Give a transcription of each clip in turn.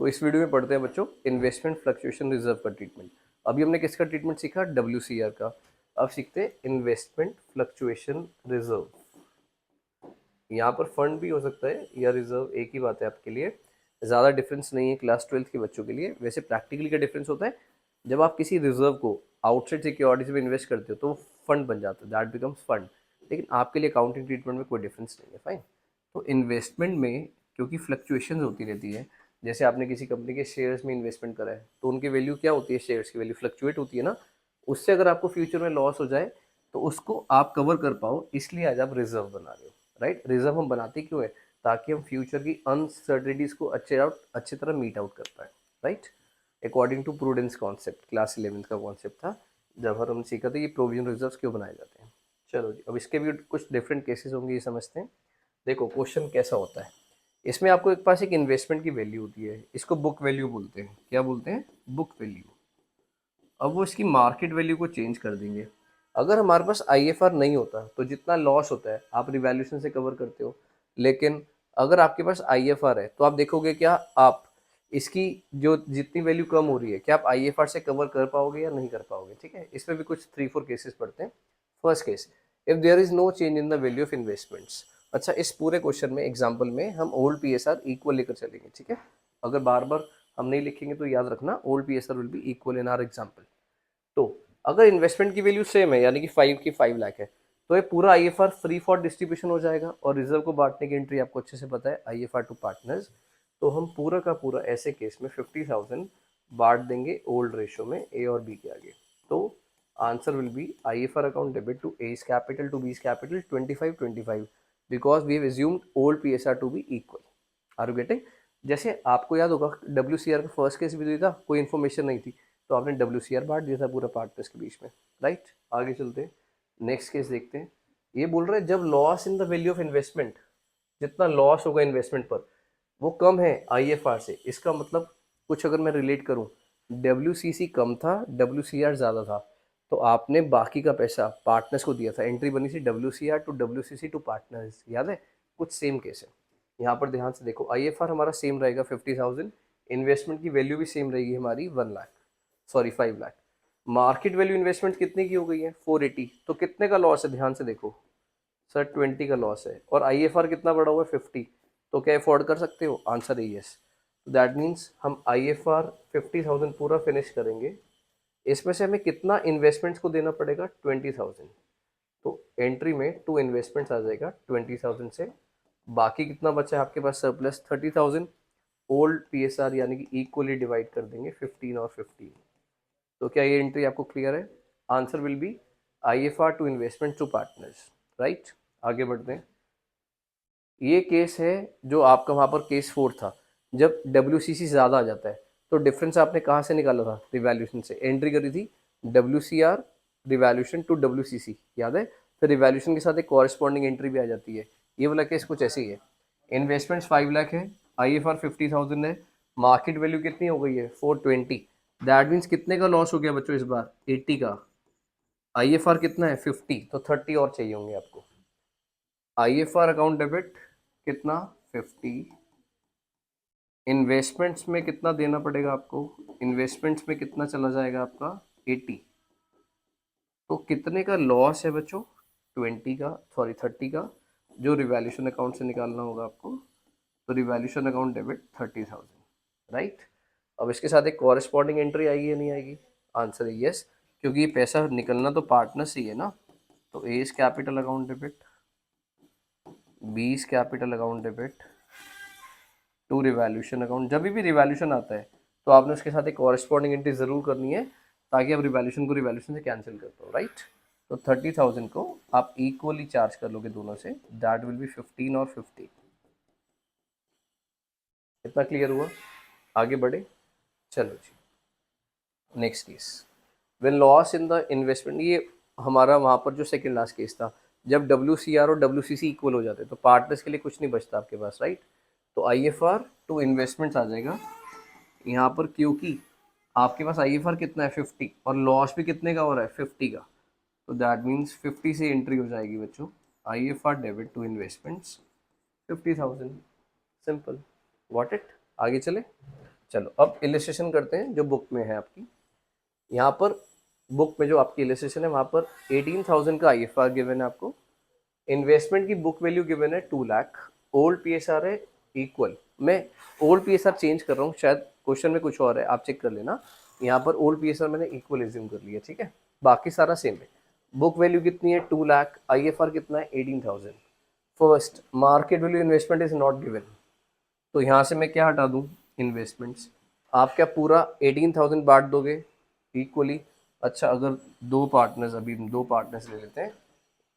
तो इस वीडियो में पढ़ते हैं बच्चों इन्वेस्टमेंट फ्लक्चुएशन रिजर्व का ट्रीटमेंट। अभी हमने किसका ट्रीटमेंट सीखा? WCR का। अब सीखते हैं इन्वेस्टमेंट फ्लक्चुएशन रिजर्व। यहाँ पर फंड भी हो सकता है या रिजर्व, एक ही बात है आपके लिए, ज़्यादा डिफरेंस नहीं है क्लास 12th के बच्चों के लिए। वैसे प्रैक्टिकली क्या डिफरेंस होता है, जब आप किसी रिजर्व को आउटसाइड सिक्योरिटीज में इन्वेस्ट करते हो तो वो फंड बन जाता है, दैट बिकम्स फंड। लेकिन आपके लिए अकाउंटिंग ट्रीटमेंट में कोई डिफरेंस नहीं है, फाइन। तो इन्वेस्टमेंट में क्योंकि फ्लक्चुएशन होती रहती है, जैसे आपने किसी कंपनी के शेयर्स में इन्वेस्टमेंट करा है तो उनकी वैल्यू क्या होती है, शेयर्स की वैल्यू फ्लक्चुएट होती है ना। उससे अगर आपको फ्यूचर में लॉस हो जाए तो उसको आप कवर कर पाओ, इसलिए आज आप रिजर्व बना रहे हो, राइट। रिजर्व हम बनाते क्यों है? ताकि हम फ्यूचर की अनसर्टेनिटीज को अच्छे तरह मीट आउट कर पाए, right. According to prudence concept, class 11th का कॉन्सेप्ट था जब हम सीखा था कि प्रोविजन रिजर्व क्यों बनाए जाते हैं। चलो जी, अब इसके भी कुछ डिफरेंट केसेस होंगे, ये समझते हैं। देखो क्वेश्चन कैसा होता है, इसमें आपको एक पास एक इन्वेस्टमेंट की वैल्यू होती है, इसको बुक वैल्यू बोलते हैं। क्या बोलते हैं? Book value. अब वो इसकी मार्केट वैल्यू को चेंज कर देंगे। अगर हमारे पास IFR नहीं होता तो जितना लॉस होता है आप रिवैल्यूएशन से कवर करते हो, लेकिन अगर आपके पास IFR है तो आप देखोगे क्या आप इसकी जो जितनी वैल्यू कम हो रही है, क्या आप IFR से कवर कर पाओगे या नहीं कर पाओगे, ठीक है। इसमें भी कुछ 3-4 केसेस पढ़ते हैं। First case, if there is no change in the value of investments. अच्छा, इस पूरे क्वेश्चन में एग्जाम्पल में हम ओल्ड PSR इक्वल लेकर चलेंगे, ठीक है। अगर बार बार हम नहीं लिखेंगे तो याद रखना old PSR will be equal in are example. तो अगर इन्वेस्टमेंट की वैल्यू सेम है, यानी कि 5 की 5 लाख है, तो ये पूरा IFR फ्री फॉर डिस्ट्रीब्यूशन हो जाएगा। और रिजर्व को बांटने की एंट्री आपको अच्छे से पता है, IFR टू पार्टनर्स। तो हम पूरा का पूरा ऐसे केस में 50,000 बांट देंगे ओल्ड रेशो में A और B के आगे। तो answer will be IFR account debit to A's capital to B's capital 25-25 because we have assumed old PSR to be equal. Are you getting? जैसे आपको याद होगा WCR का फर्स्ट केस भी दिया था, कोई इन्फॉर्मेशन नहीं थी तो आपने WCR बांट दिया था पूरा पार्टनर्स के बीच में, राइट। आगे चलते हैं, नेक्स्ट केस देखते हैं। ये बोल रहे हैं जब loss in the value of investment, जितना लॉस होगा इन्वेस्टमेंट पर वो कम है IFR से। इसका मतलब कुछ अगर मैं रिलेट करूं, WCC कम था, WCR ज़्यादा था, तो आपने बाकी का पैसा पार्टनर्स को दिया था। एंट्री बनी थी WCR to WCC to partners, याद है? कुछ सेम केस है। यहाँ पर ध्यान से देखो, IFR हमारा सेम रहेगा 50,000, इन्वेस्टमेंट की वैल्यू भी सेम रहेगी हमारी 1 lakh, sorry 5 lakh. Market value investment कितने की हो गई है? 480। तो कितने का लॉस है? ध्यान से देखो सर, 20 का लॉस है। और IFR कितना बढ़ा हुआ है? 50। तो क्या अफोर्ड कर सकते हो? आंसर है यस। दैट मीन्स हम IFR 50,000 पूरा फिनिश करेंगे। इसमें से हमें कितना इन्वेस्टमेंट्स को देना पड़ेगा? 20,000। तो एंट्री में टू इन्वेस्टमेंट्स आ जाएगा 20,000 से। बाकी कितना बचा है आपके पास सरप्लस? 30,000। ओल्ड PSR यानी कि इक्वली डिवाइड कर देंगे 15 और 15। तो क्या ये एंट्री आपको क्लियर है? Answer will be IFR to investment to partners, right. आगे बढ़ते हैं। ये केस है जो आपका वहाँ पर केस 4 था, जब WCC ज़्यादा आ जाता है। तो डिफरेंस आपने कहाँ से निकाला था? रिवैल्यूएशन से। एंट्री करी थी WCR रिवैल्यूएशन टू WCC, याद है? फिर रिवैल्यूएशन के साथ एक कॉरेस्पॉन्डिंग एंट्री भी आ जाती है। ये वाला केस कुछ ऐसे ही है। इन्वेस्टमेंट्स 5 लाख है, IFR 50,000 है, मार्केट वैल्यू कितनी हो गई है? 420। दैट मीन्स कितने का लॉस हो गया बच्चों इस बार? 80 का। IFR कितना है? 50, तो 30 और चाहिए होंगे आपको। IFR अकाउंट डेबिट कितना? 50। इन्वेस्टमेंट्स में कितना देना पड़ेगा आपको? इन्वेस्टमेंट्स में कितना चला जाएगा आपका? 80। तो कितने का लॉस है बच्चों? 20 का, सॉरी 30 का, जो रिवैल्यूएशन अकाउंट से निकालना होगा आपको। तो रिवैल्यूएशन अकाउंट डेबिट 30,000, राइट। अब इसके साथ एक कॉरेस्पॉन्डिंग एंट्री आएगी या नहीं आएगी? आंसर है यस, क्योंकि ये पैसा निकलना तो पार्टनर से ही है ना। तो A's capital account debit, B's capital account debit to revaluation account. जब भी रिवैल्यूएशन आता है तो आपने उसके साथ एक कॉरेस्पॉन्डिंग एंट्री जरूर करनी है, ताकि आप रिवैल्यूएशन को रिवैल्यूएशन से कैंसिल कर दो, राइट। तो 30,000 को आप इक्वली चार्ज कर लोगे दोनों से, दैट विल बी 15 और 50। इतना क्लियर हुआ? आगे बढ़े, चलो जी। Next case, when loss in the investment. ये हमारा वहाँ पर जो सेकंड लास्ट केस था, जब WCR और WCC इक्वल हो जाते हैं तो पार्टनर्स के लिए कुछ नहीं बचता आपके पास, राइट। तो IFR टू इन्वेस्टमेंट्स आ जाएगा यहाँ पर, क्योंकि आपके पास IFR कितना है? 50, और लॉस भी कितने का हो रहा है? 50 का। तो दैट मीन्स 50 से एंट्री हो जाएगी बच्चों, IFR debit to investments 50,000। Simple, what it. आगे चले, चलो अब इलिस्ट्रेशन करते हैं जो बुक में है आपकी। यहाँ पर बुक में जो आपकी इलिस्ट्रेशन है वहाँ पर 18,000 का IFR गिवन है आपको। इन्वेस्टमेंट की बुक वैल्यू गिवन है 2 लाख। ओल्ड PSR है इक्वल। मैं ओल्ड PSR चेंज कर रहा हूँ, शायद क्वेश्चन में कुछ और है, आप चेक कर लेना। यहाँ पर ओल्ड PSR मैंने इक्वल एज्यूम कर लिया, ठीक है। बाकी सारा सेम है। बुक वैल्यू कितनी है 2 लाख, IFR कितना है 18,000। First, market value investment is not given, तो यहाँ से मैं क्या हटा दूँ, इन्वेस्टमेंट्स। आप क्या पूरा 18,000 बांट दोगे इक्वली? अच्छा, अगर दो पार्टनर्स, अभी हम दो पार्टनर्स ले लेते हैं,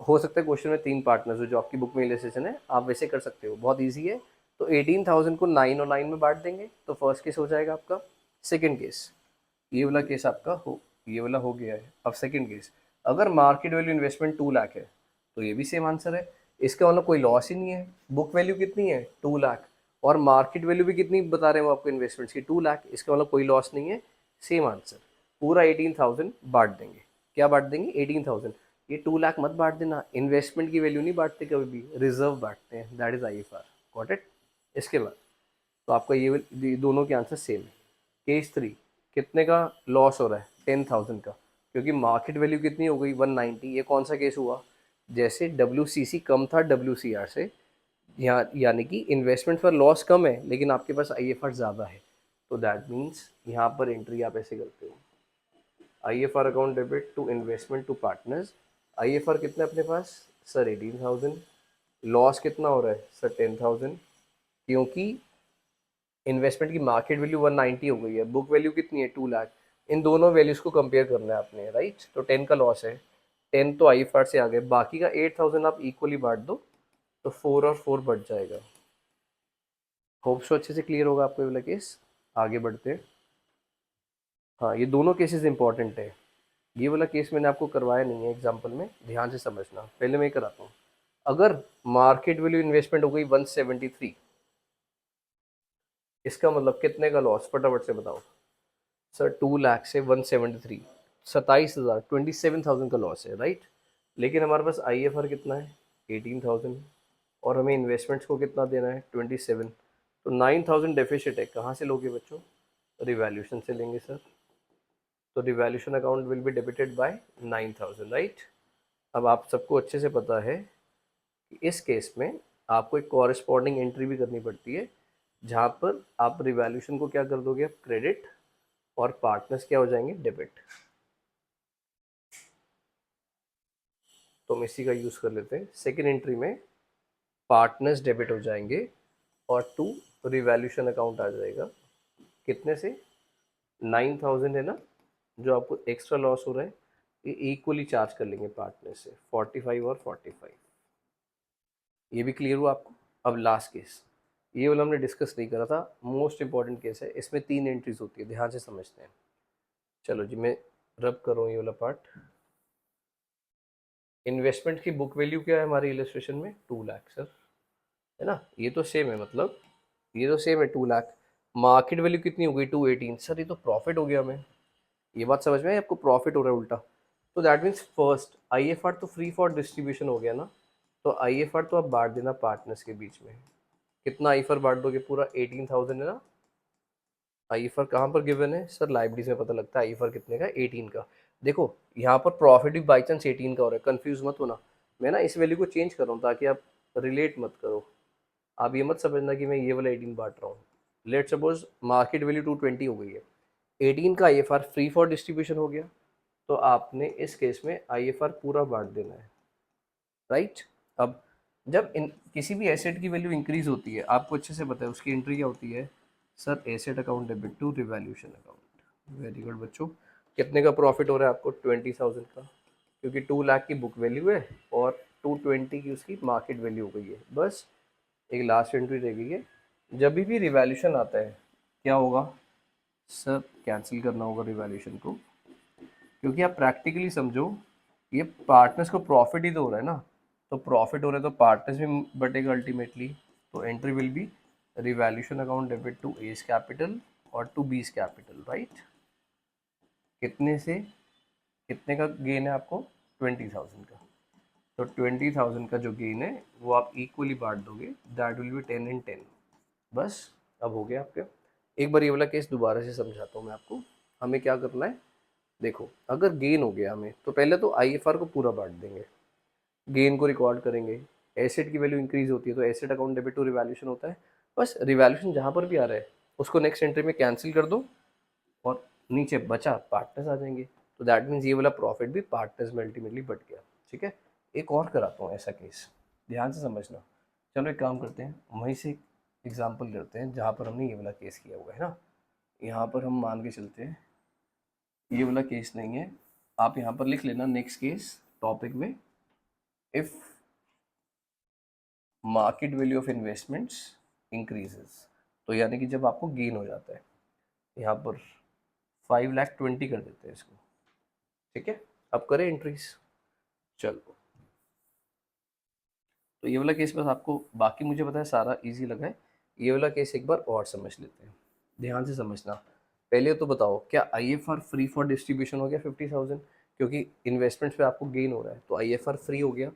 हो सकता है क्वेश्चन में 3 पार्टनर्स हो जो आपकी बुक में इलिस्ट्रेशन है, आप वैसे कर सकते हो, बहुत ईजी है। तो 18,000 को 9 और 9 में बांट देंगे, तो फर्स्ट केस हो जाएगा आपका। सेकेंड केस, ये वाला केस आपका हो, ये वाला हो गया है। अब सेकेंड केस, अगर मार्केट वैल्यू इन्वेस्टमेंट 2 लाख है तो ये भी सेम आंसर है। इसका मतलब कोई लॉस ही नहीं है। बुक वैल्यू कितनी है 2 लाख, और मार्केट वैल्यू भी कितनी बता रहे हैं वो आपको इन्वेस्टमेंट्स की 2 लाख, इसका मतलब कोई लॉस नहीं है, सेम आंसर। पूरा 18,000 बांट देंगे। क्या बांट देंगे? 18,000। ये 2 लाख मत बांट देना, इन्वेस्टमेंट की वैल्यू नहीं बांटते कभी भी, रिजर्व बांटते हैं, that is IFR। Got it? इसके बाद तो आपका ये दोनों के आंसर सेम है। केस 3, कितने का लॉस हो रहा है? 10,000 का, क्योंकि मार्केट वैल्यू कितनी हो गई 190। ये कौन सा केस हुआ? जैसे WCC कम था WCR से, यहाँ यानी कि इन्वेस्टमेंट पर लॉस कम है लेकिन आपके पास IFR ज़्यादा है, तो दैट मीन्स यहाँ पर एंट्री आप ऐसे करते हो, IFR account debit to investment to partners. IFR कितना है अपने पास सर? 18,000। लॉस कितना हो रहा है सर? 10,000। क्योंकि इन्वेस्टमेंट की मार्केट वैल्यू 190 हो गई है, बुक वैल्यू कितनी है 2 लाख। इन दोनों वैल्यूज़ को कंपेयर करना है आपने, राइट? तो 10 का लॉस है, 10 तो IFR से आ गए, बाकी का 8,000 आप इक्वली बांट दो, तो 4 और 4 बढ़ जाएगा। होप सो अच्छे से क्लियर होगा आपको ये वाला केस। आगे बढ़ते हैं। हाँ, ये दोनों केसेस इंपॉर्टेंट है। ये वाला केस मैंने आपको करवाया नहीं है एग्जाम्पल में, ध्यान से समझना, पहले मैं कराता हूँ। अगर मार्केट वैल्यू इन्वेस्टमेंट हो गई 173, इसका मतलब कितने का लॉस, फटाफट से बताओ सर। 2 लाख से 173, 27,000, 27,000 का लॉस है, राइट? लेकिन हमारे पास IFR कितना है 18,000, और हमें इन्वेस्टमेंट्स को कितना देना है 27, तो 9,000 डेफिसिट है। कहाँ से लोगे बच्चों? रिवैल्यूशन से लेंगे सर। तो revaluation account will be debited bye 9,000, right? अब आप सबको अच्छे से पता है कि इस केस में आपको एक कॉरेस्पॉन्डिंग एंट्री भी करनी पड़ती है, जहाँ पर आप रिवैल्यूशन को क्या कर दोगे, क्रेडिट, और पार्टनर्स क्या हो जाएंगे, डेबिट। तो हम इसी का यूज़ कर लेते हैं। सेकेंड एंट्री में पार्टनर्स डेबिट हो जाएंगे और टू रिवैल्यूशन अकाउंट आ जाएगा। कितने से? 9,000 है ना, जो आपको एक्स्ट्रा लॉस हो रहा है, ये इक्वली चार्ज कर लेंगे पार्टनर से, 45 और 45। ये भी क्लियर हुआ आपको? अब लास्ट केस, ये वाला हमने डिस्कस नहीं करा था, मोस्ट इंपॉर्टेंट केस है। इसमें 3 एंट्रीज होती है, ध्यान से समझते हैं। चलो जी, मैं रब कर रहा हूँ ये वाला पार्ट। इन्वेस्टमेंट की बुक वैल्यू क्या है हमारी इलस्ट्रेशन में? 2 लाख सर, है ना? ये तो सेम है, मतलब ये तो सेम है 2 लाख। मार्केट वैल्यू कितनी हो गई 218, सर ये तो प्रॉफिट हो गया हमें। ये बात समझ में आई आपको? प्रॉफिट हो रहा है उल्टा। तो दैट मीन्स फर्स्ट IFR तो फ्री फॉर डिस्ट्रीब्यूशन हो गया ना, तो IFR तो आप बांट देना पार्टनर्स के बीच में। कितना IFR बांट दोगे? पूरा 18,000 है ना। IFR कहाँ पर गिवन है सर? लाइब्रेरीज में पता लगता है IFR कितने का, 18 का। देखो यहाँ पर प्रॉफिट भी बाई चांस 18 का हो रहा है, कंफ्यूज मत होना। मैं ना इस वैल्यू को चेंज कर रहा हूँ ताकि आप रिलेट मत करो। आप ये मत समझना कि मैं ये वाला 18 बांट रहा हूँ। लेट सपोज मार्केट वैल्यू 220 हो गई है, 18 का IFR फ्री फॉर डिस्ट्रीब्यूशन हो गया, तो आपने इस केस में IFR पूरा बांट देना है, राइट? अब जब इन किसी भी एसेट की वैल्यू इंक्रीज होती है, आपको अच्छे से पता है उसकी एंट्री क्या होती है sir? Asset account debit to revaluation account. Very good बच्चों। कितने का प्रॉफिट हो रहा है आपको? 20,000 का, क्योंकि 2 लाख की बुक वैल्यू है और 220 की उसकी मार्केट वैल्यू हो गई है। बस एक लास्ट एंट्री रह गई है। जब भी रिवैल्यूशन आता है क्या होगा सर? कैंसिल करना होगा रिवैल्यूशन को, क्योंकि आप प्रैक्टिकली समझो, ये पार्टनर्स को प्रॉफिट ही तो हो रहा है ना, तो प्रॉफिट हो रहा है तो पार्टनर्स भी बटेगा अल्टीमेटली। तो entry will be revaluation account debit to A's capital और टू बीज कैपिटल, राइट? कितने से कितने का गेन है आपको? 20,000 का। तो 20,000 का जो गेन है वो आप इक्वली बांट दोगे, दैट विल बी 10 एंड 10। बस अब हो गया आपका। एक बार ये वाला केस दोबारा से समझाता हूँ मैं आपको। हमें क्या करना है, देखो अगर गेन हो गया हमें, तो पहले तो आईएफआर को पूरा बांट देंगे, गेन को रिकॉर्ड करेंगे। एसेट की वैल्यू इंक्रीज होती है तो asset account debit to revaluation होता है। बस रिवैल्यूएशन जहाँ पर भी आ रहा है उसको नेक्स्ट एंट्री में कैंसिल कर दो, और नीचे बचा पार्टनर्स आ जाएंगे। तो दैट मीन्स ये वाला प्रॉफिट भी पार्टनर्स में अल्टीमेटली बट गया। ठीक है, एक और कराता हूँ ऐसा केस, ध्यान से समझना। चलो एक काम करते हैं, वहीं से एग्जाम्पल करते हैं जहाँ पर हमने ये वाला केस किया हुआ है ना। यहाँ पर हम मान के चलते हैं ये वाला केस नहीं है, आप यहाँ पर लिख लेना नेक्स्ट केस टॉपिक में, if market value of investments increases. तो यानी कि जब आपको गेन हो जाता है, यहाँ पर 5,20,000 कर देते हैं इसको। ठीक है, अब करें एंट्रीज। चलो, तो ये वाला केस बस आपको, बाकी मुझे पता है सारा इजी लगा है। ये वाला केस एक बार और समझ लेते हैं, ध्यान से समझना। पहले तो बताओ, क्या आईएफआर फ्री फॉर डिस्ट्रीब्यूशन हो गया 50,000? क्योंकि इन्वेस्टमेंट्स पे आपको गेन हो रहा है तो आईएफआर फ्री हो गया।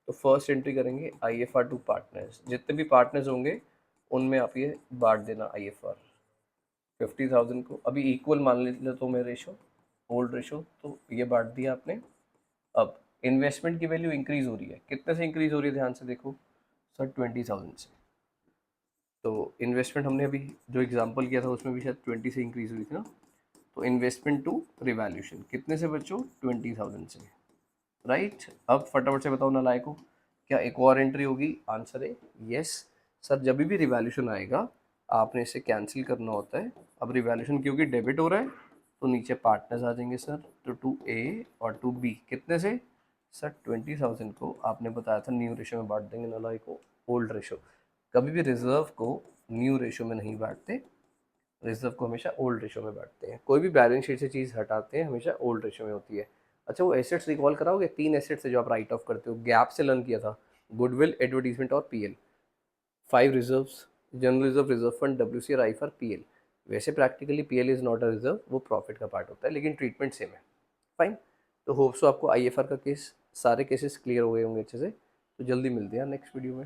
तो फर्स्ट एंट्री करेंगे आईएफआर टू पार्टनर्स, जितने भी पार्टनर्स होंगे उनमें आप ये बांट देना आईएफआर 50,000 को। अभी इक्वल मान लेते तो मैं रेशो, ओल्ड रेशो, तो ये बांट दिया आपने। अब इन्वेस्टमेंट की वैल्यू इंक्रीज हो रही है, कितने से इंक्रीज हो रही है ध्यान से देखो सर, 20,000 से। तो इन्वेस्टमेंट हमने अभी जो एग्जांपल किया था उसमें भी शायद 20 से इंक्रीज हुई थी ना। तो इन्वेस्टमेंट टू रिवैल्यूएशन कितने से बच्चों, 20,000 से। राइट, अब फटाफट से बताओ ना लायको, क्या एक और एंट्री होगी? आंसर है यस सर, जब भी रिवैल्यूएशन आएगा आपने इसे कैंसिल करना होता है। अब रिवैल्यूएशन क्योंकि डेबिट हो रहा है तो नीचे पार्टनर्स आ जाएंगे सर, तो टू ए और टू बी कितने से सर, 20,000 को आपने बताया था न्यू रेशो में बांट देंगे, नलाई को ओल्ड रेशो। कभी भी रिजर्व को न्यू रेशो में नहीं बांटते, रिजर्व को हमेशा ओल्ड रेशो में बांटते हैं। कोई भी बैलेंस शीट से चीज़ हटाते हैं हमेशा ओल्ड रेशो में होती है। अच्छा, वो एसेट्स रिकॉल कराओगे, 3 एसेट्स है जो आप राइट ऑफ करते हो, गैप से लर्न किया था, गुडविल, एडवर्टीजमेंट और PL. 5 reserves, general reserve, reserve fund, WC और आईफआर, पीएल। वैसे practically PL is not a reserve, वो प्रॉफिट का पार्ट होता है, लेकिन ट्रीटमेंट सेम है। फाइन, तो होप सो आपको आईएफआर का केस, सारे केसेस क्लियर हो गए होंगे अच्छे से। तो जल्दी मिलते हैं नेक्स्ट वीडियो में।